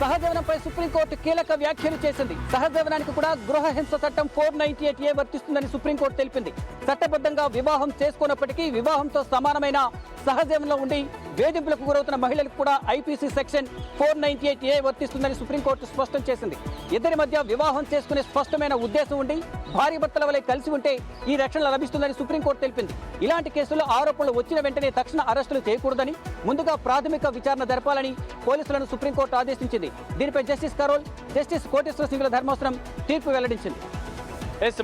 సహజీవనంపై supreme court కీలక వ్యాఖ్యలు చేసింది. సహజీవనానికి కూడా గృహ హింస చట్టం 498A వర్తిస్తుందని సుప్రీంకోర్టు తెలిపింది. చట్టబద్ధంగా వివాహం చేసుకున్నప్పటికీ వివాహంతో సమానమైన సహజీవనంలో ఉండి వేధింపులకు గురవుతున్న మహిళలకు కూడా ఐపీసీ సెక్షన్ 498A వర్తిస్తుందని సుప్రీంకోర్టు స్పష్టం చేసింది. ఇద్దరి మధ్య వివాహం చేసుకునే స్పష్టమైన ఉద్దేశం ఉండి భార్యాభర్తల వలె కలిసి ఉంటే ఈ రక్షణ లభిస్తుందని సుప్రీంకోర్టు తెలిపింది. ఇలాంటి కేసుల్లో ఆరోపణలు వచ్చిన వెంటనే తక్షణ అరెస్టులు చేయకూడదని, ముందుగా ప్రాథమిక విచారణ జరపాలని పోలీసులను సుప్రీంకోర్టు ఆదేశించింది. దీనిపై జస్టిస్ కరోల్, జస్టిస్ కోటేశ్వర సింగ్ల ధర్మాసనం తీర్పు వెల్లడించింది.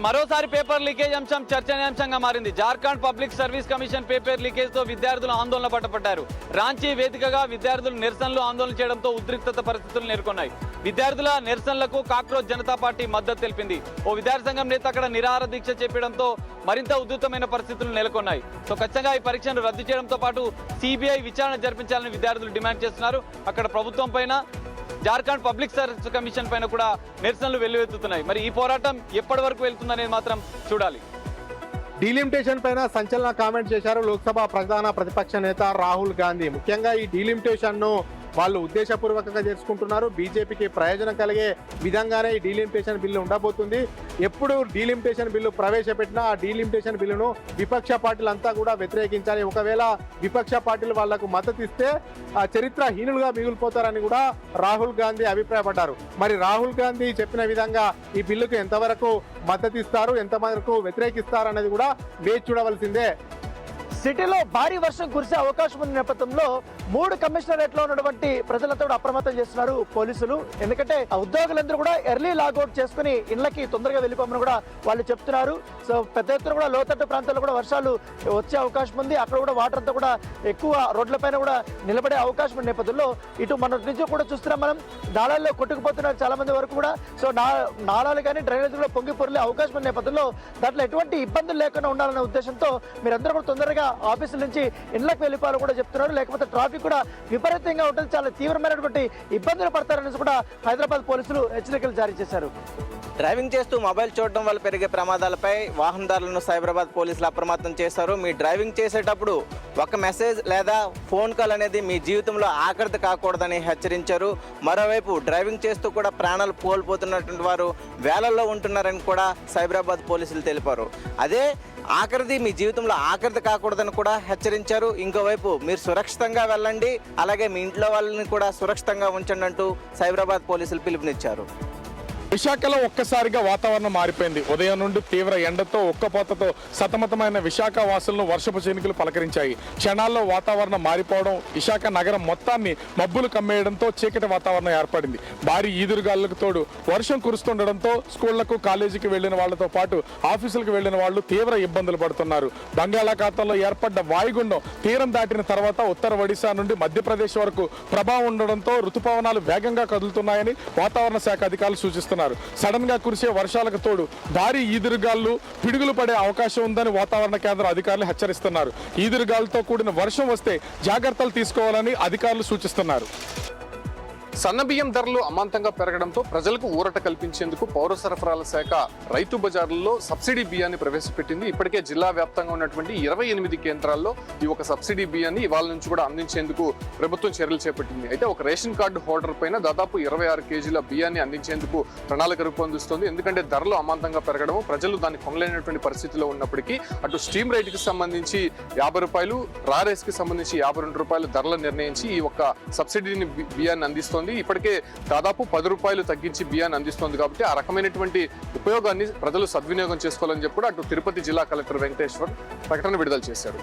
మరోసారి పేపర్ లీకేజ్ అంశం చర్చనీయాంశంగా మారింది. Jharkhand public service commission paper leakage తో విద్యార్థులు ఆందోళన పట్టపడ్డారు. రాంచీ వేదికగా విద్యార్థులు నిరసనలు ఆందోళన చేయడంతో ఉద్రిక్తత పరిస్థితులు నెలకొన్నాయి. విద్యార్థుల నిరసనలకు కాక్రోచ్ జనతా పార్టీ మద్దతు తెలిపింది. ఓ విద్యార్థి సంఘం నేత అక్కడ నిరాహార దీక్ష చేపడంతో మరింత ఉధృతమైన పరిస్థితులు నెలకొన్నాయి. ఖచ్చితంగా ఈ పరీక్షను రద్దు చేయడంతో పాటు సిబిఐ విచారణ జరిపించాలని విద్యార్థులు డిమాండ్ చేస్తున్నారు. అక్కడ ప్రభుత్వం పైన, జార్ఖండ్ పబ్లిక్ సర్వీస్ కమిషన్ పైన కూడా నిరసనలు వెల్లువెత్తుతున్నాయి. మరి ఈ పోరాటం ఎప్పటి వరకు వెళ్తుందనేది మాత్రం చూడాలి. డీలిమిటేషన్ పైన సంచలన కామెంట్ చేశారు లోక్సభ ప్రధాన ప్రతిపక్ష నేత రాహుల్ గాంధీ. ముఖ్యంగా ఈ డీలిమిటేషన్ ను వాళ్ళు ఉద్దేశపూర్వకంగా చేసుకుంటున్నారు. బీజేపీకి ప్రయోజనం కలిగే విధంగానే ఈ డీలిమిటేషన్ బిల్లు ఉండబోతుంది. ఎప్పుడు డీలిమిటేషన్ బిల్లు ప్రవేశపెట్టినా ఆ డీలిమిటేషన్ బిల్లును విపక్ష పార్టీలంతా కూడా వ్యతిరేకించాలి. ఒకవేళ విపక్ష పార్టీలు వాళ్లకు మద్దతు ఇస్తే ఆ చరిత్రహీనులుగా మిగిలిపోతారని కూడా రాహుల్ గాంధీ అభిప్రాయపడ్డారు. మరి రాహుల్ గాంధీ చెప్పిన విధంగా ఈ బిల్లుకు ఎంతవరకు మద్దతు ఇస్తారు, ఎంతవరకు వ్యతిరేకిస్తారు అనేది కూడా వేచి చూడవలసిందే. సిటీలో భారీ వర్షం కురిసే అవకాశం ఉన్న నేపథ్యంలో 3 కమిషనరేట్లో ఉన్నటువంటి ప్రజలతో కూడా అప్రమత్తం చేస్తున్నారు పోలీసులు. ఎందుకంటే ఉద్యోగులందరూ కూడా ఎర్లీ లాగౌట్ చేసుకుని ఇళ్లకి తొందరగా వెళ్ళిపోమని కూడా వాళ్ళు చెప్తున్నారు. సో పెద్ద ఎత్తున కూడా లోతట్టు ప్రాంతాల్లో కూడా వర్షాలు వచ్చే అవకాశం ఉంది. అక్కడ కూడా వాటర్ అంతా కూడా ఎక్కువ రోడ్లపైన కూడా నిలబడే అవకాశం ఉన్న నేపథ్యంలో ఇటు మన నుంచి కూడా చూస్తున్నాం మనం, నాళాల్లో కొట్టుకుపోతున్నారు చాలా మంది వరకు కూడా. సో నాళాలు కానీ డ్రైనేజ్ కూడా పొంగి పొరలే అవకాశం ఉన్న నేపథ్యంలో దాంట్లో ఎటువంటి ఇబ్బందులు లేకుండా ఉండాలనే ఉద్దేశంతో మీరందరూ కూడా తొందరగా ఆఫీసుల నుంచి ఇళ్లకు వెళ్ళిపోవాలని కూడా చెప్తున్నారు. లేకపోతే ట్రాఫిక్ కూడా విపరీతంగా ఉంటుంది, చాలా తీవ్రమైనటువంటి ఇబ్బందులు పడతారని కూడా హైదరాబాద్ పోలీసులు హెచ్చరికలు జారీ చేశారు. డ్రైవింగ్ చేస్తూ మొబైల్ చూడడం వల్ల పెరిగే ప్రమాదాలపై వాహనదారులను సైబరాబాద్ పోలీసులు అప్రమత్తం చేశారు. మీ డ్రైవింగ్ చేసేటప్పుడు ఒక మెసేజ్ లేదా ఫోన్ కాల్ అనేది మీ జీవితంలో ఆఖరిది కాకూడదని హెచ్చరించారు. మరోవైపు డ్రైవింగ్ చేస్తూ కూడా ప్రాణాలు కోల్పోతున్నటువంటి వారు వేలల్లో ఉంటున్నారని కూడా సైబరాబాద్ పోలీసులు తెలిపారు. అదే ఆఖరిది మీ జీవితంలో ఆఖరిది కాకూడదని కూడా హెచ్చరించారు. ఇంకోవైపు మీరు సురక్షితంగా వెళ్ళండి, అలాగే మీ ఇంట్లో వాళ్ళని కూడా సురక్షితంగా ఉంచండి అంటూ సైబరాబాద్ పోలీసులు పిలుపునిచ్చారు. విశాఖలో ఒక్కసారిగా వాతావరణం మారిపోయింది. ఉదయం నుండి తీవ్ర ఎండతో ఉక్కపోతతో సతమతమైన విశాఖ వాసులను వర్షపు చినుకులు పలకరించాయి. క్షణాల్లో వాతావరణం మారిపోవడం, విశాఖ నగరం మొత్తాన్ని మబ్బులు కమ్మేయడంతో చీకటి వాతావరణం ఏర్పడింది. భారీ ఈదురుగాలులకు తోడు వర్షం కురుస్తుండడంతో స్కూళ్లకు, కాలేజీకి వెళ్లిన వాళ్లతో పాటు ఆఫీసులకు వెళ్లిన వాళ్లు తీవ్ర ఇబ్బందులు పడుతున్నారు. బంగాళాఖాతంలో ఏర్పడ్డ వాయుగుండం తీరం దాటిన తర్వాత ఉత్తర ఒడిశా నుండి మధ్యప్రదేశ్ వరకు ప్రభావం ఉండడంతో రుతుపవనాలు వేగంగా కదులుతున్నాయని వాతావరణ శాఖ అధికారులు సూచిస్తున్నారు. సడన్ గా కురిసే వర్షాలకు తోడు భారీ ఈదురుగాలు, పిడుగులు పడే అవకాశం ఉందని వాతావరణ కేంద్ర అధికారులు హెచ్చరిస్తున్నారు. ఈదురుగాలతో కూడిన వర్షం వస్తే జాగ్రత్తలు తీసుకోవాలని అధికారులు సూచిస్తున్నారు. సన్నబియ్యం ధరలు అమాంతంగా పెరగడంతో ప్రజలకు ఊరట కల్పించేందుకు పౌర సరఫరాల శాఖ రైతు బజార్లలో సబ్సిడీ బియ్యాన్ని ప్రవేశపెట్టింది. ఇప్పటికే జిల్లా వ్యాప్తంగా ఉన్నటువంటి 28 కేంద్రాల్లో ఈ ఒక సబ్సిడీ బియ్యాన్ని ఇవాళ నుంచి కూడా అందించేందుకు ప్రభుత్వం చర్యలు చేపట్టింది. అయితే ఒక రేషన్ కార్డు హోల్డర్ పైన దాదాపు 26 కేజీల బియ్యాన్ని అందించేందుకు ప్రణాళిక రూపొందిస్తోంది. ఎందుకంటే ధరలు అమాంతంగా పెరగడం, ప్రజలు దాన్ని కొనలేనటువంటి పరిస్థితిలో ఉన్నప్పటికీ అటు స్టీమ్ రైట్ కి సంబంధించి 50 రూపాయలు, రా రైస్ కి సంబంధించి 52 రూపాయలు ధరలు నిర్ణయించి ఈ ఒక్క సబ్సిడీని బియ్యాన్ని అందిస్తోంది. ఇప్పటికే దాదాపు 10 రూపాయలు తగ్గించి బియ్యాన్ని అందిస్తోంది. కాబట్టి ఆ రకమైనటువంటి ఉపయోగాన్ని ప్రజలు సద్వినియోగం చేసుకోవాలని చెప్పి అటు తిరుపతి జిల్లా కలెక్టర్ వెంకటేశ్వర్ ప్రకటన విడుదల చేశారు.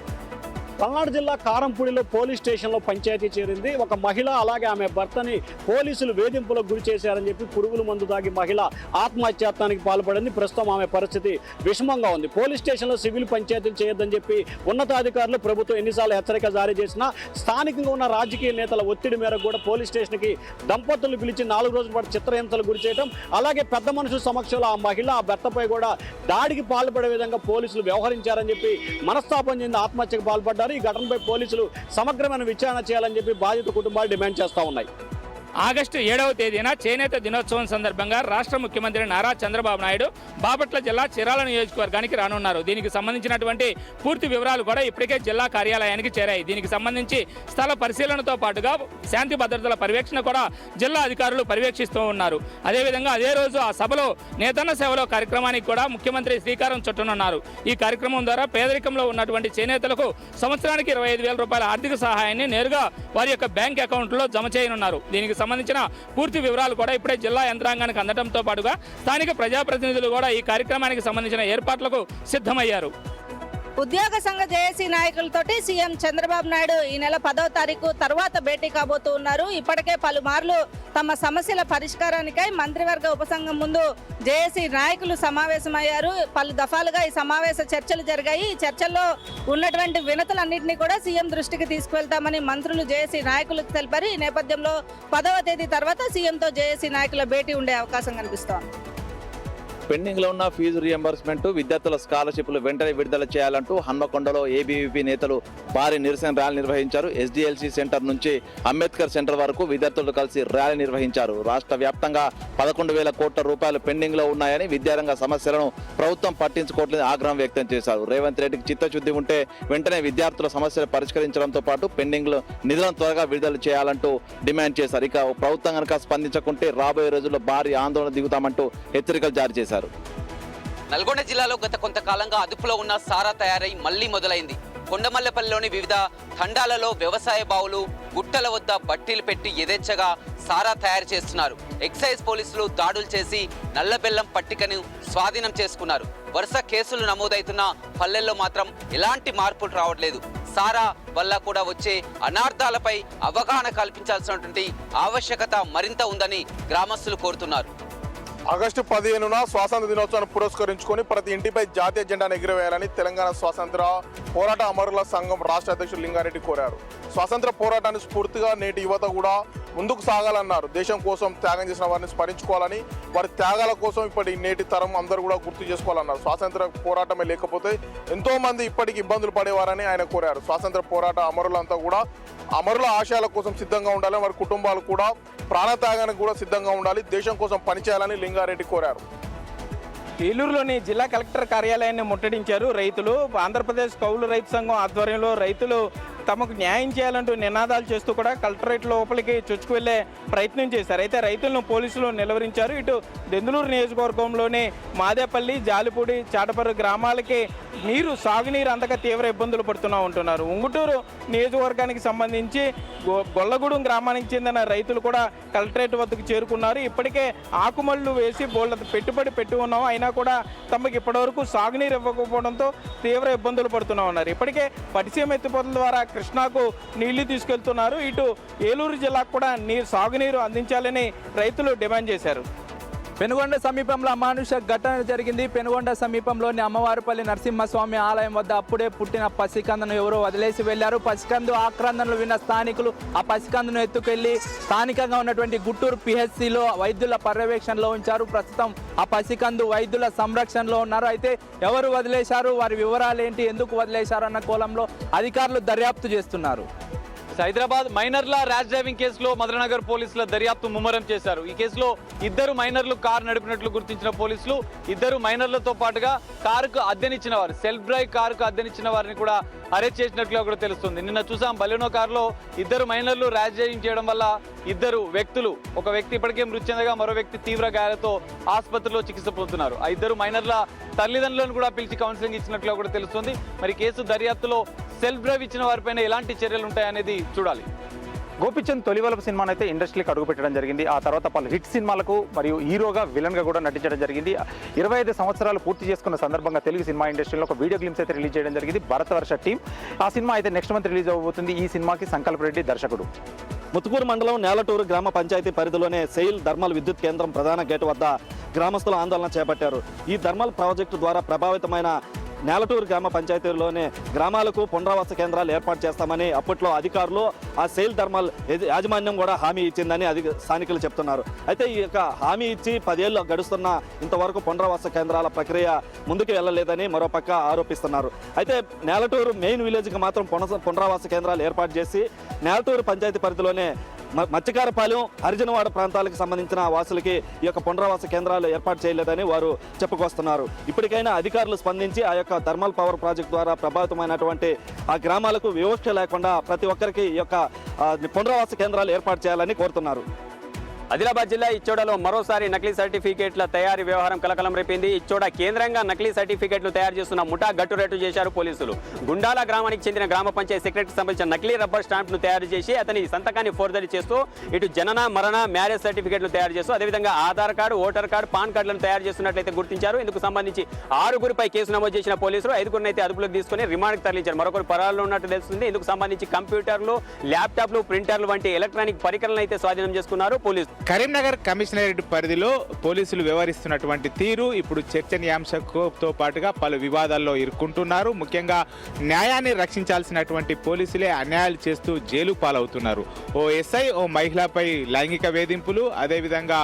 పల్నాడు జిల్లా కారంపూడిలో పోలీస్ స్టేషన్లో పంచాయతీ చేరింది. ఒక మహిళ అలాగే ఆమె భర్తని పోలీసులు వేధింపులకు గురి చేశారని చెప్పి పురుగుల మందు తాగి మహిళ ఆత్మహత్యానికి పాల్పడింది. ప్రస్తుతం ఆమె పరిస్థితి విషమంగా ఉంది. పోలీస్ స్టేషన్లో సివిల్ పంచాయతీలు చేయొద్దని చెప్పి ఉన్నతాధికారులు ప్రభుత్వం ఎన్నిసార్లు హెచ్చరిక జారీ చేసినా స్థానికంగా ఉన్న రాజకీయ నేతల ఒత్తిడి మేరకు కూడా పోలీస్ స్టేషన్కి దంపతులు పిలిచి 4 రోజుల పాటు చిత్రహింసలు గురి చేయడం, అలాగే పెద్ద మనుషుల సమక్షంలో ఆ మహిళ ఆ భర్తపై కూడా దాడికి పాల్పడే విధంగా పోలీసులు వ్యవహరించారని చెప్పి మనస్తాపం చెంది ఆత్మహత్యకు పాల్పడ్డారు. ఈ ఘటనపై పోలీసులు సమగ్రమైన విచారణ చేయాలని చెప్పి బాధిత కుటుంబాలు డిమాండ్ చేస్తా ఉన్నాయి. ఆగస్టు 7వ తేదీన చేనేత దినోత్సవం సందర్భంగా రాష్ట్ర ముఖ్యమంత్రి నారా చంద్రబాబు నాయుడు బాపట్ల జిల్లా చీరాల నియోజకవర్గానికి రానున్నారు. దీనికి సంబంధించినటువంటి పూర్తి వివరాలు కూడా ఇప్పటికే జిల్లా కార్యాలయానికి చేరాయి. దీనికి సంబంధించి స్థల పరిశీలనతో పాటుగా శాంతి భద్రతల పర్యవేక్షణ కూడా జిల్లా అధికారులు పర్యవేక్షిస్తూ ఉన్నారు. అదేవిధంగా అదే రోజు ఆ సభలో నేతన్న సేవలో కార్యక్రమానికి కూడా ముఖ్యమంత్రి శ్రీకారం చుట్టనున్నారు. ఈ కార్యక్రమం ద్వారా పేదరికంలో ఉన్నటువంటి చేనేతలకు సంవత్సరానికి 25,000 రూపాయల ఆర్థిక సహాయాన్ని నేరుగా వారి యొక్క బ్యాంక్ అకౌంట్లో జమ చేయనున్నారు. దీనికి సంబంధించిన పూర్తి వివరాలు కూడా ఇప్పుడే జిల్లా యంత్రాంగానికి అందడంతో పాటుగా స్థానిక ప్రజాప్రతినిధులు కూడా ఈ కార్యక్రమానికి సంబంధించిన ఏర్పాట్లకు సిద్ధమయ్యారు. ఉద్యోగ సంఘ జేఏసీ నాయకులతోటి సీఎం చంద్రబాబు నాయుడు ఈ నెల 10వ తారీఖు తర్వాత భేటీ కాబోతూ ఉన్నారు. ఇప్పటికే పలుమార్లు తమ సమస్యల పరిష్కారానికై మంత్రివర్గ ఉపసంఘం ముందు జేఏసీ నాయకులు సమావేశమయ్యారు. పలు దఫాలుగా ఈ సమావేశ చర్చలు జరిగాయి. ఈ చర్చల్లో ఉన్నటువంటి వినతులన్నింటినీ కూడా సీఎం దృష్టికి తీసుకువెళ్తామని మంత్రులు జేఏసీ నాయకులకు తెలిపారు. ఈ నేపథ్యంలో 10వ తేదీ తర్వాత సీఎంతో జేఏసీ నాయకుల భేటీ ఉండే అవకాశం కనిపిస్తోంది. పెండింగ్లో ఉన్న ఫీజు రియంబర్స్మెంట్, విద్యార్థుల స్కాలర్షిప్లు వెంటనే విడుదల చేయాలంటూ హన్మకొండలో ఏబీవీపీ నేతలు భారీ నిరసన ర్యాలీ నిర్వహించారు. ఎస్డిఎల్సి సెంటర్ నుంచి అంబేద్కర్ సెంటర్ వరకు విద్యార్థులు కలిసి ర్యాలీ నిర్వహించారు. రాష్ట్ర వ్యాప్తంగా 11,000 కోట్ల రూపాయలు పెండింగ్లో ఉన్నాయని, విద్యారంగ సమస్యలను ప్రభుత్వం పట్టించుకోవట్లేదు ఆగ్రహం వ్యక్తం చేశారు. రేవంత్ రెడ్డికి చిత్తశుద్ధి ఉంటే వెంటనే విద్యార్థుల సమస్యలు పరిష్కరించడంతో పాటు పెండింగ్లో నిధులను త్వరగా విడుదల చేయాలంటూ డిమాండ్ చేశారు. ఇక ప్రభుత్వం కనుక స్పందించకుంటే రాబోయే రోజుల్లో భారీ ఆందోళన దిగుతామంటూ హెచ్చరికలు జారీ చేశారు. నల్గొండ జిల్లాలో గత కొంతకాలంగా అదుపులో ఉన్న సారా తయారై మళ్లీ మొదలైంది. కొండమల్లపల్లిలోని వివిధ తండాలలో వ్యవసాయ బావులు, గుట్టల వద్ద బట్టీలు పెట్టి యథేచ్ఛగా సారా తయారు చేస్తున్నారు. ఎక్సైజ్ పోలీసులు దాడులు చేసి నల్లబెల్లం పట్టికను స్వాధీనం చేసుకున్నారు. వరుస కేసులు నమోదవుతున్న పల్లెల్లో మాత్రం ఎలాంటి మార్పులు రావట్లేదు. సారా వల్ల కూడా వచ్చే అనార్థాలపై అవగాహన కల్పించాల్సినటువంటి ఆవశ్యకత మరింత ఉందని గ్రామస్తులు కోరుతున్నారు. ఆగస్టు 15న స్వాతంత్ర దినోత్సవాన్ని పురస్కరించుకొని ప్రతి ఇంటిపై జాతీయ జెండాను ఎగురవేయాలని తెలంగాణ స్వాతంత్ర పోరాట అమరుల సంఘం రాష్ట్ర అధ్యక్షుడు లింగారెడ్డి కోరారు. స్వాతంత్ర పోరాటాన్ని స్ఫూర్తిగా నేటి యువత కూడా ముందుకు సాగాలన్నారు. దేశం కోసం త్యాగం చేసిన వారిని స్మరించుకోవాలని, వారి త్యాగాల కోసం ఇప్పటి నేటి తరం అందరూ కూడా గుర్తు చేసుకోవాలన్నారు. స్వాతంత్ర పోరాటమే లేకపోతే ఎంతో మంది ఇప్పటికి ఇబ్బందులు పడేవారని ఆయన కోరారు. స్వాతంత్ర పోరాట అమరులంతా కూడా అమరుల ఆశయాల కోసం సిద్ధంగా ఉండాలని, వారి కుటుంబాలు కూడా ప్రాణత్యాగానికి కూడా సిద్ధంగా ఉండాలి, దేశం కోసం పనిచేయాలని లింగారెడ్డి కోరారు. ఏలూరులోని జిల్లా కలెక్టర్ కార్యాలయాన్ని ముట్టడించారు రైతులు. ఆంధ్రప్రదేశ్ కౌలు రైతు సంఘం ఆధ్వర్యంలో రైతులు తమకు న్యాయం చేయాలంటూ నినాదాలు చేస్తూ కూడా కలెక్టరేట్ లోపలికి చొచ్చుకు వెళ్లే ప్రయత్నం చేశారు. అయితే రైతులను పోలీసులు నిలవరించారు. ఇటు దెందులూరు నియోజకవర్గంలోని మాదేపల్లి, జాలిపూడి, చాటపర్రు గ్రామాలకి సాగునీరు అందక తీవ్ర ఇబ్బందులు పడుతూ ఉంటున్నారు. ఉంగుటూరు నియోజకవర్గానికి సంబంధించి గొల్లగూడెం గ్రామానికి చెందిన రైతులు కూడా కలెక్టరేట్ వద్దకు చేరుకున్నారు. ఇప్పటికే ఆకుమళ్ళు వేసి బోళ్ళ పెట్టుబడి పెట్టి ఉన్నాం, అయినా కూడా తమకు ఇప్పటివరకు సాగునీరు ఇవ్వకపోవడంతో తీవ్ర ఇబ్బందులు పడుతూ ఉన్నారు. ఇప్పటికే పటిసీమ ఎత్తిపోతల ద్వారా కృష్ణాకు నీళ్లు తీసుకెళ్తున్నారు. ఇటు ఏలూరు జిల్లాకు కూడా సాగునీరు అందించాలని రైతులు డిమాండ్ చేశారు. పెనుగొండ సమీపంలో అమానుష ఘటన జరిగింది. పెనుగొండ సమీపంలోని అమ్మవారిపల్లి నరసింహస్వామి ఆలయం వద్ద అప్పుడే పుట్టిన పసికందును ఎవరో వదిలేసి వెళ్లారు. పసికందు ఆక్రందనలు విన్న స్థానికులు ఆ పసికందును ఎత్తుకెళ్లి స్థానికంగా ఉన్నటువంటి గుంటూరు పిహెచ్సిలో వైద్యుల పర్యవేక్షణలో ఉంచారు. ప్రస్తుతం ఆ పసికందు వైద్యుల సంరక్షణలో ఉన్నారు. అయితే ఎవరు వదిలేశారు, వారి వివరాలు ఏంటి, ఎందుకు వదిలేశారు అన్న కోణంలో అధికారులు దర్యాప్తు చేస్తున్నారు. హైదరాబాద్ మైనర్ల ర్యాష్ డ్రైవింగ్ కేసులో మధురనగర్ పోలీసుల దర్యాప్తు ముమ్మరం చేశారు. ఈ కేసులో 2 మైనర్లు కారు నడిపినట్లు గుర్తించిన పోలీసులు 2 మైనర్లతో పాటుగా కారుకు అద్దెనిచ్చిన వారు, సెల్ఫ్ డ్రైవ్ కారుకు అద్దెనిచ్చిన వారిని కూడా అరెస్ట్ చేసినట్లుగా కూడా తెలుస్తుంది. నిన్న చూసాం బలెనో కారులో 2 మైనర్లు ర్యాష్ డ్రైవింగ్ చేయడం వల్ల 2 వ్యక్తులు, ఒక వ్యక్తి ఇప్పటికే మృతి చెందగా మరో వ్యక్తి తీవ్ర గాయాలతో ఆసుపత్రిలో చికిత్స పొందుతున్నారు. ఆ 2 మైనర్ల తల్లిదండ్రులను కూడా పిలిచి కౌన్సిలింగ్ ఇచ్చినట్లుగా కూడా తెలుస్తుంది. మరి కేసు దర్యాప్తులో సెల్ఫ్ డ్రైవ్ ఇచ్చిన వారిపైన ఎలాంటి చర్యలు ఉంటాయనేది చూడాలి. గోపిచంద్ తొలివలపు సినిమాను అయితే ఇండస్ట్రీకి అడుగుపెట్టడం జరిగింది. ఆ తర్వాత పలు హిట్ సినిమాలకు మరియు హీరోగా, విలన్గా కూడా నటించడం జరిగింది. 25 సంవత్సరాలు పూర్తి చేసుకున్న సందర్భంగా తెలుగు సినిమా ఇండస్ట్రీలో ఒక వీడియో గ్లిమ్స్ అయితే రిలీజ్ చేయడం జరిగింది. భరతవర్ష టీం ఆ సినిమా అయితే నెక్స్ట్ మంత్ రిలీజ్ అవ్వబోతుంది. ఈ సినిమాకి సంకల్ప్ రెడ్డి దర్శకుడు. ముత్తుకూరు మండలం నేలటూరు గ్రామ పంచాయతీ పరిధిలోనే సెయిల్ థర్మల్ విద్యుత్ కేంద్రం ప్రధాన గేటు వద్ద గ్రామస్తులు ఆందోళన చేపట్టారు. ఈ థర్మల్ ప్రాజెక్టు ద్వారా ప్రభావితమైన నేలటూరు గ్రామ పంచాయతీలోనే గ్రామాలకు పునరావాస కేంద్రాలు ఏర్పాటు చేస్తామని అప్పట్లో అధికారులు, ఆ సెయిల్ థర్మల్ యాజమాన్యం కూడా హామీ ఇచ్చిందని స్థానికులు చెప్తున్నారు. అయితే ఈ యొక్క హామీ ఇచ్చి 10 ఏళ్ళు గడుస్తున్న ఇంతవరకు పునరావాస కేంద్రాల ప్రక్రియ ముందుకు వెళ్ళలేదని మరోపక్క ఆరోపిస్తున్నారు. అయితే నేలటూరు మెయిన్ విలేజ్కి మాత్రం పునరావాస కేంద్రాలు ఏర్పాటు చేసి నేలటూరు పంచాయతీ పరిధిలోనే మత్స్యకారపాలెం హరిజనవాడ ప్రాంతాలకు సంబంధించిన వాసులకి ఈ యొక్క పునరావాస కేంద్రాలు ఏర్పాటు చేయలేదని వారు చెప్పుకొస్తున్నారు. ఇప్పటికైనా అధికారులు స్పందించి ఆ యొక్క థర్మల్ పవర్ ప్రాజెక్ట్ ద్వారా ప్రభావితమైనటువంటి ఆ గ్రామాలకు వివక్ష లేకుండా ప్రతి ఒక్కరికి ఈ యొక్క పునరావాస కేంద్రాలు ఏర్పాటు చేయాలని కోరుతున్నారు. ఆదిలాబాద్ జిల్లా ఇచ్చోడలో మరోసారి నకిలీ సర్టిఫికేట్ల తయారీ వ్యవహారం కలకలం రేపింది. ఇచ్చోడ కేంద్రంగా నకిలీ సర్టిఫికేట్లు తయారు చేస్తున్న ముఠా గట్టురేటు చేశారు పోలీసులు. గుండాల గ్రామానికి చెందిన గ్రామ పంచాయతీ సెక్రటరీకి సంబంధించిన నకిలీ రబ్బర్ స్టాంప్ను తయారు చేసి అతని సంతకాన్ని ఫోర్జరీ చేస్తూ ఇటు జనన మరణ మ్యారేజ్ సర్టిఫికేట్లు తయారు చేస్తూ అదేవిధంగా Aadhaar card, voter card, pan కార్డులను తయారు చేస్తున్నట్లయితే గుర్తించారు. ఇందుకు సంబంధించి 6గురిపై కేసు నమోదు చేసిన పోలీసులు 5గురిని అయితే అదుపులోకి తీసుకుని రిమాండ్కి తరలించారు. మరొకరు పరాల్లో ఉన్నట్టు తెలుస్తుంది. ఇందుకు సంబంధించి కంప్యూటర్లు, ల్యాప్టాప్లు, ప్రింటర్లు వంటి ఎలక్ట్రానిక్ పరికరాలను అయితే స్వాధీనం చేసుకున్నారు పోలీసులు. కరీంనగర్ కమిషనరేట్ పరిధిలో పోలీసులు వ్యవహరిస్తున్నటువంటి తీరు ఇప్పుడు చర్చనీయాంశంతో పాటుగా పలు వివాదాల్లో ఇరుక్కుంటున్నారు. ముఖ్యంగా న్యాయాన్ని రక్షించాల్సినటువంటి పోలీసులే అన్యాయాలు చేస్తూ జైలు పాలవుతున్నారు. ఓ ఎస్ఐ ఓ మహిళపై లైంగిక వేధింపులు, అదేవిధంగా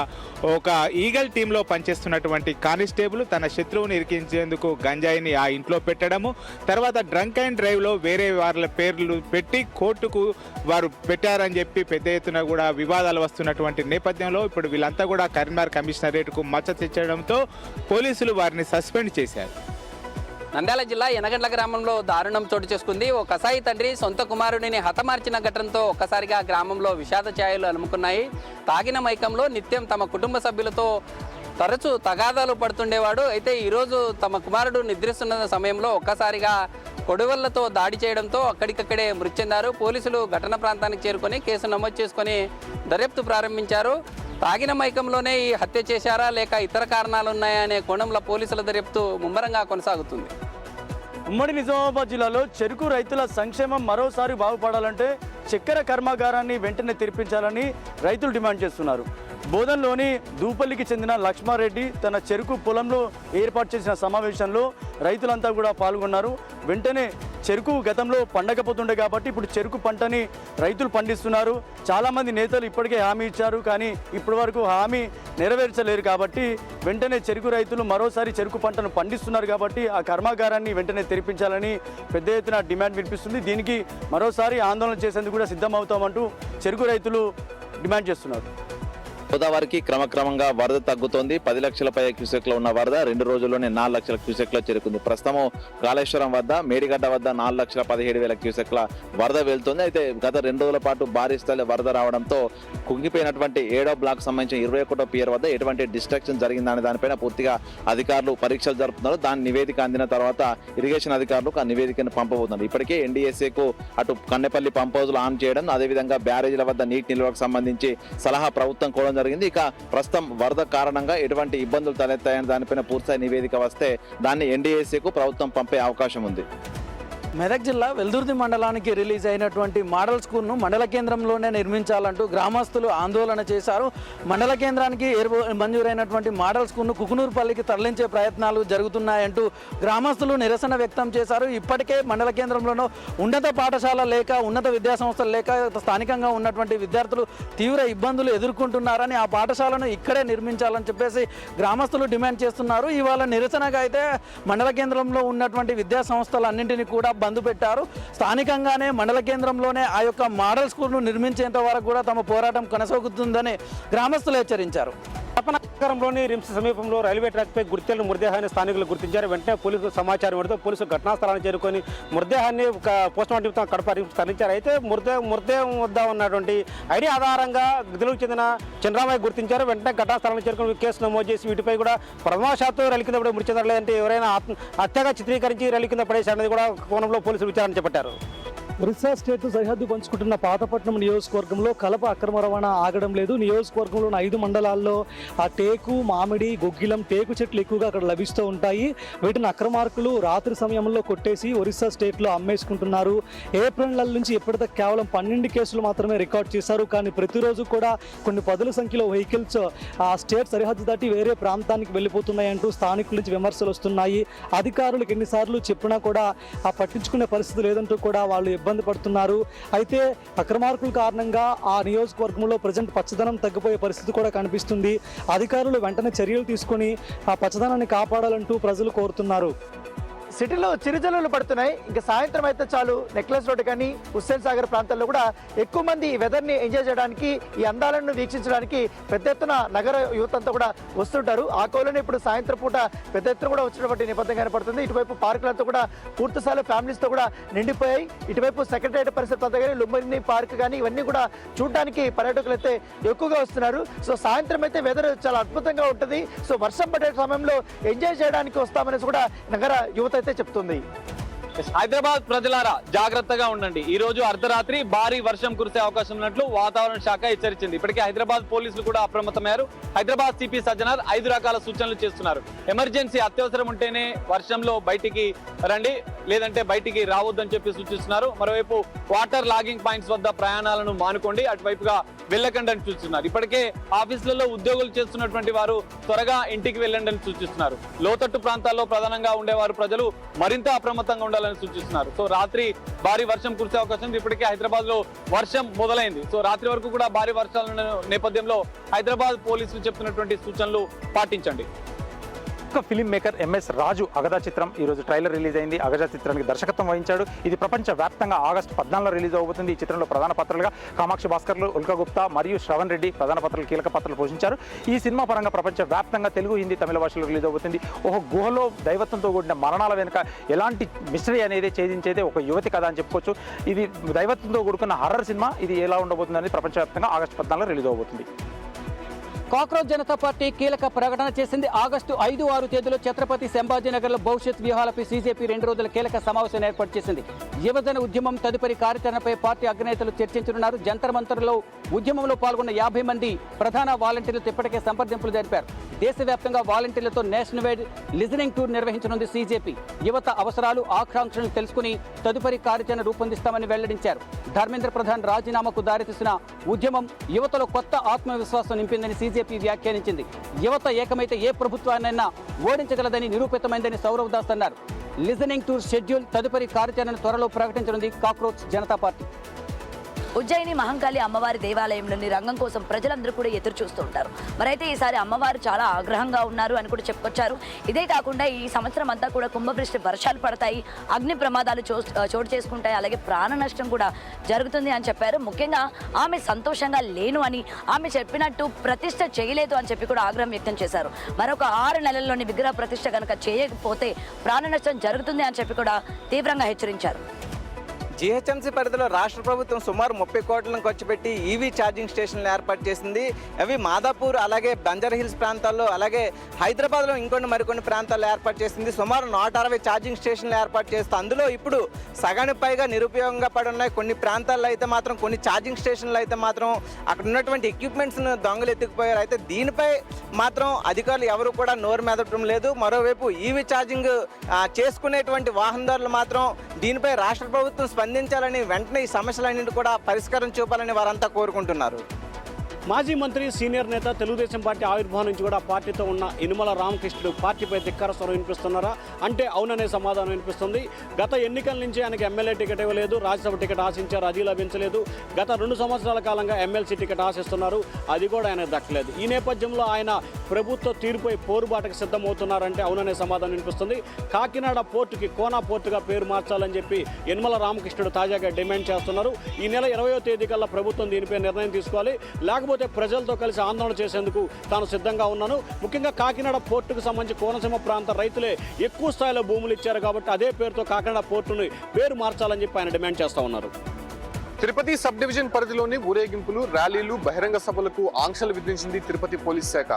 ఒక ఈగల్ టీంలో పనిచేస్తున్నటువంటి కానిస్టేబుల్ తన శత్రువుని ఇరికించేందుకు గంజాయిని ఆ ఇంట్లో పెట్టడము, తర్వాత డ్రంక్ అండ్ డ్రైవ్లో వేరే వాళ్ళ పేర్లు పెట్టి కోర్టుకు వారు పెట్టారని చెప్పి పెద్ద ఎత్తున కూడా వివాదాలు వస్తున్నటువంటి నేపథ్యంలో ఇప్పుడు వీళ్ళంతా కూడా కరీంనగర్ కమిషనరేట్కు మచ్చ తెచ్చడంతో పోలీసులు వారిని సస్పెండ్ చేశారు. నంద్యాల జిల్లా ఎనగండ్ల గ్రామంలో దారుణం చోటు చేసుకుంది. ఓ కసాయి తండ్రి సొంత కుమారుడిని హతమార్చిన ఘటనతో ఒక్కసారిగా గ్రామంలో విషాద ఛాయలు అలుముకున్నాయి. తాగిన మైకంలో నిత్యం తమ కుటుంబ సభ్యులతో తరచూ తగాదాలు పడుతుండేవాడు. అయితే ఈరోజు తమ కుమారుడు నిద్రిస్తున్న సమయంలో ఒక్కసారిగా కొడవళ్లతో దాడి చేయడంతో అక్కడికక్కడే మృతి చెందారు. పోలీసులు ఘటన ప్రాంతానికి చేరుకొని కేసు నమోదు చేసుకొని దర్యాప్తు ప్రారంభించారు. తాగిన మైకంలోనే ఈ హత్య చేశారా లేక ఇతర కారణాలు ఉన్నాయా అనే కోణంలో పోలీసుల దర్యాప్తు ముమ్మరంగా కొనసాగుతుంది. ఉమ్మడి నిజామాబాద్ జిల్లాలో చెరుకు రైతుల సంక్షేమం మరోసారి బాగుపడాలంటే చక్కెర కర్మాగారాన్ని వెంటనే తెరిపించాలని రైతులు డిమాండ్ చేస్తున్నారు. బోధన్లోని దూపల్లికి చెందిన లక్ష్మారెడ్డి తన చెరుకు పొలంలో ఏర్పాటు చేసిన సమావేశంలో రైతులంతా కూడా పాల్గొన్నారు. వెంటనే చెరుకు గతంలో పండకపోతుండే కాబట్టి ఇప్పుడు చెరుకు పంటని రైతులు పండిస్తున్నారు. చాలామంది నేతలు ఇప్పటికే హామీ ఇచ్చారు, కానీ ఇప్పటి వరకు హామీ నెరవేర్చలేరు. కాబట్టి వెంటనే చెరుకు రైతులు మరోసారి చెరుకు పంటను పండిస్తున్నారు కాబట్టి ఆ కర్మాగారాన్ని వెంటనే తెరిపించాలని పెద్ద ఎత్తున డిమాండ్ వినిపిస్తుంది. దీనికి మరోసారి ఆందోళన చేసేందుకు కూడా సిద్ధమవుతామంటూ చెరుకు రైతులు డిమాండ్ చేస్తున్నారు. గోదావరికి క్రమక్రమంగా వరద తగ్గుతోంది. 10 లక్షల పై క్యూసెక్లో ఉన్న వరద 2 రోజుల్లోనే 4 లక్షల క్యూసెక్లో చేరుకుంది. ప్రస్తుతం కాళేశ్వరం వద్ద, మేడిగడ్డ వద్ద 4,17,000 క్యూసెక్ల వరద వెళ్తుంది. అయితే గత 2 రోజుల పాటు భారీ స్థాయిలో వరద రావడంతో కుంగిపోయినటువంటి 7వ బ్లాక్ సంబంధించిన 21వ పియర్ వద్ద ఎటువంటి డిస్ట్రక్షన్ జరిగిందనే దానిపైన పూర్తిగా అధికారులు పరీక్షలు జరుపుతున్నారు. దాని నివేదిక అందిన తర్వాత ఇరిగేషన్ అధికారులకు ఆ నివేదికను పంపబోతున్నారు. ఇప్పటికే ఎన్డీఎస్ఏకు అటు కన్నెపల్లి పంప్ హౌజ్లు ఆన్ చేయడం, అదేవిధంగా బ్యారేజీల వద్ద నీటి నిల్వకు సంబంధించి సలహా ప్రభుత్వం కూడా జరిగింది. ఇక ప్రస్తుతం వరద కారణంగా ఎటువంటి ఇబ్బందులు తలెత్తాయని దానిపైన పూర్తి నివేదిక వస్తే దాన్ని ఎన్డీఏసీకు ప్రభుత్వం పంపే అవకాశం ఉంది. మెదక్ జిల్లా వెల్దుర్తి మండలానికి రిలీజ్ అయినటువంటి మోడల్ స్కూల్ను మండల కేంద్రంలోనే నిర్మించాలంటూ గ్రామస్తులు ఆందోళన చేశారు. మండల కేంద్రానికి మంజూరైనటువంటి మోడల్ స్కూల్ను కుకునూరుపల్లికి తరలించే ప్రయత్నాలు జరుగుతున్నాయంటూ గ్రామస్తులు నిరసన వ్యక్తం చేశారు. ఇప్పటికే మండల కేంద్రంలోనూ ఉన్నత పాఠశాల లేక, ఉన్నత విద్యాసంస్థలు లేక స్థానికంగా ఉన్నటువంటి విద్యార్థులు తీవ్ర ఇబ్బందులు ఎదుర్కొంటున్నారని, ఆ పాఠశాలను ఇక్కడే నిర్మించాలని చెప్పేసి గ్రామస్తులు డిమాండ్ చేస్తున్నారు. ఇవాళ నిరసనగా అయితే మండల కేంద్రంలో ఉన్నటువంటి విద్యాసంస్థలన్నింటినీ కూడా బంద్ పెట్టారు. స్థానికంగానే మండల కేంద్రంలోనే ఆ యొక్క మోడల్ స్కూల్ను నిర్మించేంత వరకు కూడా తమ పోరాటం కొనసాగుతుందని గ్రామస్తులు హెచ్చరించారు. నగరంలోని రిమ్స్ సమీపంలో రైల్వే ట్రాక్పై గుర్తెలను మృతదేహాన్ని స్థానికులు గుర్తించారు. వెంటనే పోలీసులు సమాచారం ఇవ్వడంతో పోలీసులు ఘటనా స్థలాన్ని చేరుకొని మృతదేహాన్ని పోస్టుమార్టం నిమిత్తం కడప రిమ్స్ తరలించారు. అయితే మృతదేహం వద్ద ఉన్నటువంటి ఐడి ఆధారంగా గిద్దలకు చెందిన చంద్రరామయ్య గుర్తించారు. వెంటనే ఘటనా స్థలాన్ని చేరుకొని కేసు నమోదు చేసి వీటిపై కూడా ప్రమాదశాత్తు రైలు కింద మృతి చెందలేదంటే ఎవరైనా హత్యగా చిత్రీకరించి రైలు కింద పడేశారనేది కూడా కోణంలో పోలీసులు విచారణ చేపట్టారు. ఒరిస్సా స్టేట్ సరిహద్దు పంచుకుంటున్న పాతపట్నం నియోజకవర్గంలో కలప అక్రమ రవాణా ఆగడం లేదు. నియోజకవర్గంలోని 5 మండలాల్లో ఆ టేకు, మామిడి, గొగ్గిలం, టేకు చెట్లు ఎక్కువగా అక్కడ లభిస్తూ ఉంటాయి. వీటిని అక్రమార్కులు రాత్రి సమయంలో కొట్టేసి ఒరిస్సా స్టేట్లో అమ్మేసుకుంటున్నారు. ఏప్రిల్ నెల నుంచి ఇప్పటిదాకా కేవలం 12 కేసులు మాత్రమే రికార్డ్ చేశారు. కానీ ప్రతిరోజు కూడా కొన్ని 10ల సంఖ్యలో వెహికల్స్ ఆ స్టేట్ సరిహద్దు దాటి వేరే ప్రాంతానికి వెళ్ళిపోతున్నాయంటూ స్థానికుల నుంచి విమర్శలు వస్తున్నాయి. అధికారులకు ఎన్నిసార్లు చెప్పినా కూడా ఆ పట్టించుకునే పరిస్థితి లేదంటూ కూడా వాళ్ళు ఇబ్బంది పడుతున్నారు. అయితే అక్రమార్కుల కారణంగా ఆ నియోజకవర్గంలో ప్రజెంట్ పచ్చదనం తగ్గిపోయే పరిస్థితి కూడా కనిపిస్తుంది. అధికారులు వెంటనే చర్యలు తీసుకొని ఆ పచ్చదనాన్ని కాపాడాలంటూ ప్రజలు కోరుతున్నారు. సిటీలో చిరుజల్లులు పడుతున్నాయి. ఇంకా సాయంత్రం అయితే చాలు నెక్లెస్ రోడ్ కానీ హుస్సేన్ సాగర్ ప్రాంతాల్లో కూడా ఎక్కువ మంది ఈ వెదర్ని ఎంజాయ్ చేయడానికి, ఈ అందాలను వీక్షించడానికి పెద్ద ఎత్తున నగర యువత అంతా కూడా వస్తుంటారు. ఆ కోలోనే ఇప్పుడు సాయంత్రం పూట పెద్ద ఎత్తున కూడా వచ్చినటువంటి నేపథ్యం కనపడుతుంది. ఇటువైపు పార్కులతో కూడా పూర్తి స్థాయిలో ఫ్యామిలీస్తో కూడా నిండిపోయాయి. ఇటువైపు సెక్రటరియట్ పరిసర ప్రాంతం కానీ లుంబిని పార్క్ కానీ ఇవన్నీ కూడా చూడడానికి పర్యాటకులు అయితే ఎక్కువగా వస్తున్నారు. సో సాయంత్రం అయితే వెదర్ చాలా అద్భుతంగా ఉంటుంది. సో వర్షం పడే సమయంలో ఎంజాయ్ చేయడానికి వస్తామనేసి కూడా నగర యువత అయితే చెప్తుంది. హైదరాబాద్ ప్రజలారా జాగ్రత్తగా ఉండండి. ఈ రోజు అర్ధరాత్రి భారీ వర్షం కురిసే అవకాశం ఉన్నట్లు వాతావరణ శాఖ హెచ్చరించింది. ఇప్పటికే హైదరాబాద్ పోలీసులు కూడా అప్రమత్తమయ్యారు. హైదరాబాద్ సిపి సజ్జనార్ 5 రకాల సూచనలు చేస్తున్నారు. ఎమర్జెన్సీ అత్యవసరం ఉంటేనే వర్షంలో బయటికి రండి, లేదంటే బయటికి రావద్దని చెప్పి సూచిస్తున్నారు. మరోవైపు వాటర్ లాగింగ్ పాయింట్స్ వద్ద ప్రయాణాలను మానుకోండి, అటువైపుగా వెళ్ళకండి అని సూచిస్తున్నారు. ఇప్పటికే ఆఫీసులలో ఉద్యోగులు చేస్తున్నటువంటి వారు త్వరగా ఇంటికి వెళ్ళండి అని సూచిస్తున్నారు. లోతట్టు ప్రాంతాల్లో ప్రధానంగా ఉండేవారు ప్రజలు మరింత అప్రమత్తంగా ఉండాలని సూచిస్తున్నారు. సో రాత్రి భారీ వర్షం కురిసే అవకాశం ఉంది. ఇప్పటికే హైదరాబాద్ లో వర్షం మొదలైంది. సో రాత్రి వరకు కూడా భారీ వర్షాల నేపథ్యంలో హైదరాబాద్ పోలీసులు చెప్తున్నటువంటి సూచనలు పాటించండి. ఫిలిం మేకర్ ఎంఎస్ రాజు అగదా చిత్రం ఈ రోజు ట్రైలర్ రిలీజ్ అయింది. అగదా చిత్రానికి దర్శకత్వం వహించాడు. ఇది ప్రపంచ వ్యాప్తంగా ఆగస్టు 14 రిలీజ్ అవబోతుంది. ఈ చిత్రంలో ప్రధాన పాత్రలుగా కామాక్షి భాస్కర్లు, ఉల్కా గుప్తా మరియు శ్రవణ్ రెడ్డి ప్రధాన పాత్రలు కీలక పాత్రలు పోషించారు. ఈ సినిమా పరంగా ప్రపంచ వ్యాప్తంగా తెలుగు, హిందీ, తమిళ భాషలో రిలీజ్ అవబోతుంది. ఒక గుహలో దైవత్వంతో కూడిన మరణాల వెనుక ఎలాంటి మిస్టరీ అనేది ఛేదించేదే ఒక యువతి కథ అని చెప్పుకోవచ్చు. ఇది దైవత్వంతో కూడుకున్న హర్రర్ సినిమా. ఇది ఎలా ఉండబోతుంది అనేది ప్రపంచవ్యాప్తంగా ఆగస్టు 14 రిలీజ్ అవబోతుంది. కాక్రోచ్ జనతా పార్టీ కీలక ప్రకటన చేసింది. ఆగస్టు 5, 6 తేదీలో ఛత్రపతి సంభాజీనగర్లో భవిష్యత్ వ్యూహాలపై సీజేపీ 2 రోజుల కీలక సమావేశం ఏర్పాటు చేసింది. యువజన ఉద్యమం తదుపరి కార్యాచరణపై పార్టీ అగ్రనేతలు చర్చించనున్నారు. జంతర్ మంతర్లో ఉద్యమంలో పాల్గొన్న 50 మంది ప్రధాన వాలంటీర్లతో ఇప్పటికే సంప్రదింపులు జరిపారు. దేశవ్యాప్తంగా వాలంటీర్లతో నేషనల్ వైడ్ లిజనింగ్ టూర్ నిర్వహించనుంది సీజేపీ. యువత అవసరాలు, ఆకాంక్షలను తెలుసుకుని తదుపరి కార్యాచరణ రూపొందిస్తామని వెల్లడించారు. ధర్మేంద్ర ప్రధాన్ రాజీనామాకు దారితీసిన ఉద్యమం యువతలో కొత్త ఆత్మవిశ్వాసం నింపిందని సీజేపీ వ్యాఖ్యానించింది. యువత ఏకమైతే ఏ ప్రభుత్వాన్నైనా ఓడించగలదని నిరూపితమైందని సౌరవ్ దాస్ అన్నారు. లిజనింగ్ టూర్ షెడ్యూల్, తదుపరి కార్యాచరణ త్వరలో ప్రకటించనుంది కాక్రోచ్ జనతా పార్టీ. ఉజ్జయిని మహంకాళి అమ్మవారి దేవాలయంలోని రంగం కోసం ప్రజలందరూ కూడా ఎదురు చూస్తూ ఉంటారు. మరైతే ఈసారి అమ్మవారు చాలా ఆగ్రహంగా ఉన్నారు అని కూడా చెప్పుకొచ్చారు. ఇదే కాకుండా ఈ సంవత్సరం అంతా కూడా కుంభవృష్టి వర్షాలు పడతాయి, అగ్ని ప్రమాదాలు చోటు చేసుకుంటాయి, అలాగే ప్రాణ నష్టం కూడా జరుగుతుంది అని చెప్పారు. ముఖ్యంగా ఆమె సంతోషంగా లేను అని, ఆమె చెప్పినట్టు ప్రతిష్ఠ చేయలేదు అని చెప్పి కూడా ఆగ్రహం వ్యక్తం చేశారు. మరొక 6 నెలల్లోని విగ్రహ ప్రతిష్ఠ కనుక చేయకపోతే ప్రాణ నష్టం జరుగుతుంది అని చెప్పి కూడా తీవ్రంగా హెచ్చరించారు. జీహెచ్ఎంసీ పరిధిలో రాష్ట్ర ప్రభుత్వం సుమారు 30 కోట్లను ఖర్చు పెట్టి ఈవీ ఛార్జింగ్ స్టేషన్లు ఏర్పాటు చేసింది. అవి మాదాపూర్, అలాగే బంజారా హిల్స్ ప్రాంతాల్లో, అలాగే హైదరాబాద్లో మరికొన్ని ప్రాంతాల్లో ఏర్పాటు చేసింది. సుమారు 160 ఛార్జింగ్ స్టేషన్లు ఏర్పాటు చేస్తూ అందులో ఇప్పుడు సగానికి పైగా నిరుపయోగంగా పడి ఉన్నాయి. కొన్ని ప్రాంతాల్లో అయితే మాత్రం, కొన్ని ఛార్జింగ్ స్టేషన్లు అయితే మాత్రం అక్కడ ఉన్నటువంటి ఎక్విప్మెంట్స్ను దొంగలు ఎత్తుకుపోయారు. అయితే దీనిపై మాత్రం అధికారులు ఎవరు కూడా నోరు మెదపడం లేదు. మరోవైపు ఈవీ ఛార్జింగ్ చేసుకునేటువంటి వాహనదారులు మాత్రం దీనిపై రాష్ట్ర ప్రభుత్వం స్పందించాలని, వెంటనే ఈ సమస్యలన్నింటి కూడా పరిష్కారం చూపాలని వారంతా కోరుకుంటున్నారు. మాజీ మంత్రి, సీనియర్ నేత, తెలుగుదేశం పార్టీ ఆవిర్భావం నుంచి కూడా పార్టీతో ఉన్న యనుమల రామకృష్ణుడు పార్టీపై ధిక్కార స్వరం వినిపిస్తున్నారా అంటే అవుననే సమాధానం వినిపిస్తుంది. గత ఎన్నికల నుంచి ఆయనకు ఎమ్మెల్యే టికెట్ ఇవ్వలేదు, రాజ్యసభ టికెట్ ఆశించారు, అది లభించలేదు. గత 2 సంవత్సరాల కాలంగా ఎమ్మెల్సీ టికెట్ ఆశిస్తున్నారు, అది కూడా ఆయనకు దక్కలేదు. ఈ నేపథ్యంలో ఆయన ప్రభుత్వ తీరుపై పోరుబాటుకు సిద్ధమవుతున్నారంటే అవుననే సమాధానం వినిపిస్తుంది. కాకినాడ పోర్టుకి కోనా పోర్టుగా పేరు మార్చాలని చెప్పి యనుమల రామకృష్ణుడు తాజాగా డిమాండ్ చేస్తున్నారు. ఈ నెల 20వ తేదీ కల్లా ప్రభుత్వం దీనిపై నిర్ణయం తీసుకోవాలి, లేకపోతే ప్రజలతో కలిసి ఆందోళన చేసేందుకు తాను సిద్ధంగా ఉన్నాను. ముఖ్యంగా కాకినాడ పోర్టుకు సంబంధించి కోనసీమ ప్రాంత రైతులే ఎక్కువ స్థాయిలో భూములు ఇచ్చారు కాబట్టి అదే పేరుతో కాకినాడ పోర్టును పేరు మార్చాలని చెప్పి ఆయన డిమాండ్ చేస్తూ ఉన్నారు. తిరుపతి సబ్ డివిజన్ పరిధిలోని ఊరేగింపులు, ర్యాలీలు, బహిరంగ సభలకు ఆంక్షలు విధించింది తిరుపతి పోలీస్ శాఖ.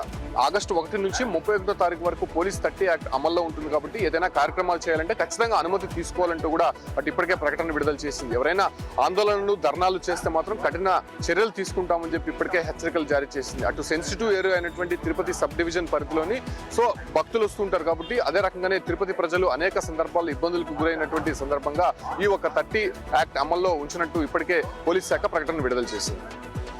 ఆగస్టు 1 నుంచి 31వ తారీఖు వరకు పోలీస్ 30 యాక్ట్ అమల్లో ఉంటుంది కాబట్టి ఏదైనా కార్యక్రమాలు చేయాలంటే ఖచ్చితంగా అనుమతి తీసుకోవాలంటూ కూడా అటు ఇప్పటికే ప్రకటన విడుదల చేసింది. ఎవరైనా ఆందోళనలు, ధర్నాలు చేస్తే మాత్రం కఠిన చర్యలు తీసుకుంటామని చెప్పి ఇప్పటికే హెచ్చరికలు జారీ చేసింది. అటు సెన్సిటివ్ ఏరియా అయినటువంటి తిరుపతి సబ్ డివిజన్ పరిధిలోని సో భక్తులు వస్తుంటారు కాబట్టి అదే రకంగానే తిరుపతి ప్రజలు అనేక సందర్భాల్లో ఇబ్బందులకు గురైనటువంటి సందర్భంగా ఈ ఒక 30 యాక్ట్ అమల్లో ఉంచినట్టు ఇప్పటికే పోలీస్ శాఖ ప్రకటన విడుదల చేసింది.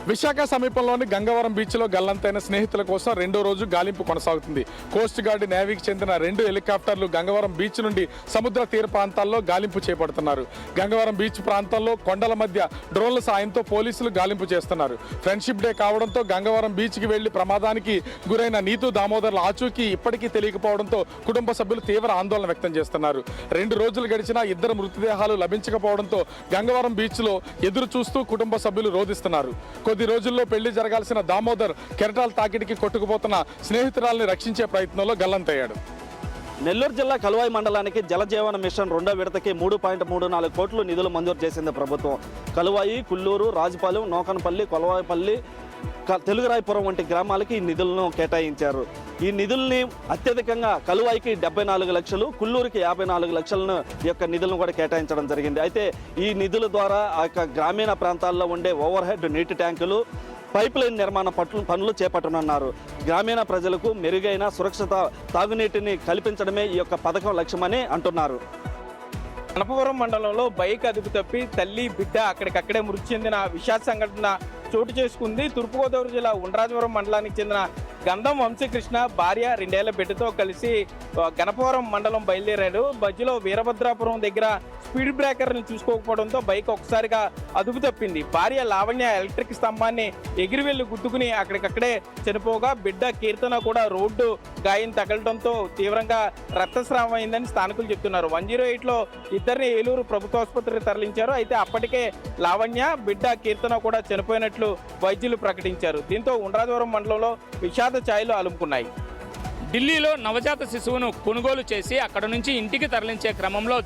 విశాఖ సమీపంలోని గంగవరం బీచ్లో గల్లంతైన స్నేహితుల కోసం రెండో రోజు గాలింపు కొనసాగుతుంది. కోస్ట్ గార్డ్, నేవీకి చెందిన 2 హెలికాప్టర్లు గంగవరం బీచ్ నుండి సముద్ర తీర ప్రాంతాల్లో గాలింపు చేపడుతున్నారు. గంగవరం బీచ్ ప్రాంతాల్లో కొండల మధ్య డ్రోన్ల సాయంతో పోలీసులు గాలింపు చేస్తున్నారు. ఫ్రెండ్షిప్ డే కావడంతో గంగవరం బీచ్కి వెళ్లి ప్రమాదానికి గురైన నీతు దామోదర్ల ఆచూకీ ఇప్పటికీ తెలియకపోవడంతో కుటుంబ సభ్యులు తీవ్ర ఆందోళన వ్యక్తం చేస్తున్నారు. 2 రోజులు గడిచినా 2 మృతదేహాలు లభించకపోవడంతో గంగవరం బీచ్లో ఎదురు చూస్తూ కుటుంబ సభ్యులు రోధిస్తున్నారు. కొద్ది రోజుల్లో పెళ్లి జరగాల్సిన దామోదర్ కెరటాల తాకిడికి కొట్టుకుపోతున్న స్నేహితురాల్ని రక్షించే ప్రయత్నంలో గల్లంతయ్యాడు. నెల్లూరు జిల్లా కలువాయి మండలానికి జలజీవన మిషన్ 2వ విడతకి 3.34 కోట్లు నిధులు మంజూరు చేసింది ప్రభుత్వం. కలువాయి, కుల్లూరు, రాజుపాలెం, నోకనపల్లి, కొలవాయిపల్లి, తెలుగురాయపురం వంటి గ్రామాలకి ఈ నిధులను కేటాయించారు. ఈ నిధుల్ని అత్యధికంగా కలువాయికి 74 లక్షలు, కుల్లూరుకి 54 లక్షలను ఈ యొక్క నిధులను కూడా కేటాయించడం జరిగింది. అయితే ఈ నిధుల ద్వారా ఆ యొక్క గ్రామీణ ప్రాంతాల్లో ఉండే ఓవర్ హెడ్ నీటి ట్యాంకులు, పైప్ లైన్ నిర్మాణ పనులు చేపట్టనున్నారు. గ్రామీణ ప్రజలకు మెరుగైన సురక్షిత తాగునీటిని కల్పించడమే ఈ యొక్క పథకం లక్ష్యమని అంటున్నారు. గణపవరం మండలంలో బైక్ అదుపు తప్పి తల్లి బిడ్డ అక్కడికక్కడే మృతి చెందిన విషాద సంఘటన చోటు చేసుకుంది. తూర్పుగోదావరి జిల్లా ఉండ్రాజవరం మండలానికి చెందిన గంధం వంశీకృష్ణ భార్య 2 ఏళ్ల బిడ్డతో కలిసి గణపవరం మండలం బయలుదేరాడు. మధ్యలో వీరభద్రాపురం దగ్గర స్పీడ్ బ్రేకర్ని చూసుకోకపోవడంతో బైక్ ఒకసారిగా అదుపు తప్పింది. భార్య లావణ్య ఎలక్ట్రిక్ స్తంభాన్ని ఎగిరి వెళ్లి గుద్దుకుని అక్కడికక్కడే చనిపోగా బిడ్డ కీర్తన కూడా రోడ్డు గాయం తగలడంతో తీవ్రంగా రక్తస్రావం అయిందని స్థానికులు చెప్తున్నారు. 108లో ఇద్దరిని ఏలూరు ప్రభుత్వ ఆసుపత్రికి తరలించారు. అయితే అప్పటికే లావణ్య, బిడ్డ కీర్తన కూడా చనిపోయినట్లు వైద్యులు ప్రకటించారు. దీంతో ఉండ్రాజవరం మండలంలో విషాద ఛాయలు అలుముకున్నాయి. ఢిల్లీలో నవజాత శిశువును కొనుగోలు చేసి అక్కడ నుంచి ఇంటికి తరలించే క్రమంలో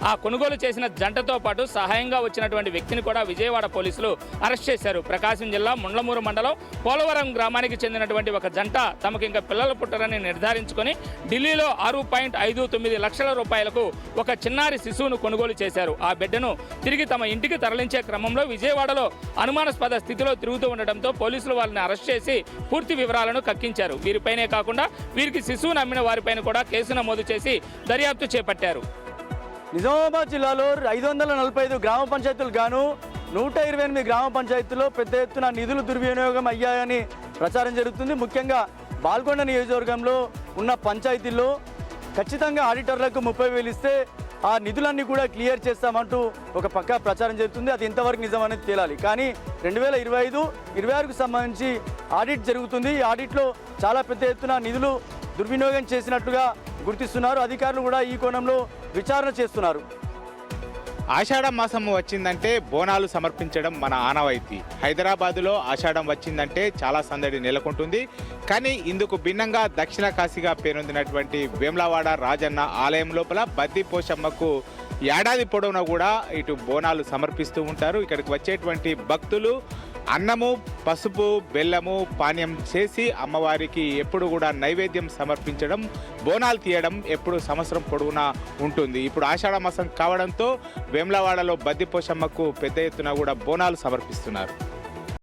ఆ కొనుగోలు చేసిన జంటతో పాటు సహాయంగా వచ్చినటువంటి వ్యక్తిని కూడా విజయవాడ పోలీసులు అరెస్ట్ చేశారు. ప్రకాశం జిల్లా ముండ్లమూరు మండలం పోలవరం గ్రామానికి చెందినటువంటి ఒక జంట తమకు ఇంకా పిల్లలు పుట్టరని నిర్ధారించుకొని ఢిల్లీలో 6.59 లక్షల రూపాయలకు ఒక చిన్నారి శిశువును కొనుగోలు చేశారు. ఆ బిడ్డను తిరిగి తమ ఇంటికి తరలించే క్రమంలో విజయవాడలో అనుమానాస్పద స్థితిలో తిరుగుతూ ఉండడంతో పోలీసులు వాళ్ళని అరెస్ట్ చేసి పూర్తి వివరాలను కక్కించారు. వీరిపైనే కాకుండా వీరికి శిశువును అమ్మిన వారిపైన కూడా కేసు నమోదు చేసి దర్యాప్తు చేపట్టారు. నిజామాబాద్ జిల్లాలో 545 గ్రామ పంచాయతీలు గాను 128 గ్రామ పంచాయతీల్లో పెద్ద ఎత్తున నిధులు దుర్వినియోగం అయ్యాయని ప్రచారం జరుగుతుంది. ముఖ్యంగా బాల్కొండ నియోజకవర్గంలో ఉన్న పంచాయతీల్లో ఖచ్చితంగా ఆడిటర్లకు 30,000 ఇస్తే ఆ నిధులన్నీ కూడా క్లియర్ చేస్తామంటూ ఒక పక్క ప్రచారం జరుగుతుంది. అది ఎంతవరకు నిజమనేది తేలాలి. కానీ 2025-26కు సంబంధించి ఆడిట్ జరుగుతుంది. ఈ ఆడిట్లో చాలా పెద్ద ఎత్తున నిధులు దుర్వినియోగం చేసినట్లుగా గుర్తిస్తున్నారు. అధికారులు కూడా ఈ కోణంలో విచారణ చేస్తున్నారు. ఆషాఢ మాసం వచ్చిందంటే బోనాలు సమర్పించడం మన ఆనవాయితీ. హైదరాబాదులో ఆషాఢం వచ్చిందంటే చాలా సందడి నెలకొంటుంది. కానీ ఇందుకు భిన్నంగా దక్షిణ కాశీగా పేరొందినటువంటి వేములవాడ రాజన్న ఆలయం లోపల బద్ది పోషమ్మకు ఏడాది పొడవునా కూడా ఇటు బోనాలు సమర్పిస్తూ ఉంటారు. ఇక్కడికి వచ్చేటువంటి భక్తులు అన్నము, పసుపు, బెల్లము, పానీయం చేసి అమ్మవారికి ఎప్పుడు కూడా నైవేద్యం సమర్పించడం, బోనాలు తీయడం ఎప్పుడు సంవత్సరం పొడవునా ఉంటుంది. ఇప్పుడు ఆషాఢ మాసం కావడంతో వేములవాడలో బద్ది పోషమ్మకు పెద్ద ఎత్తున కూడా బోనాలు సమర్పిస్తున్నారు.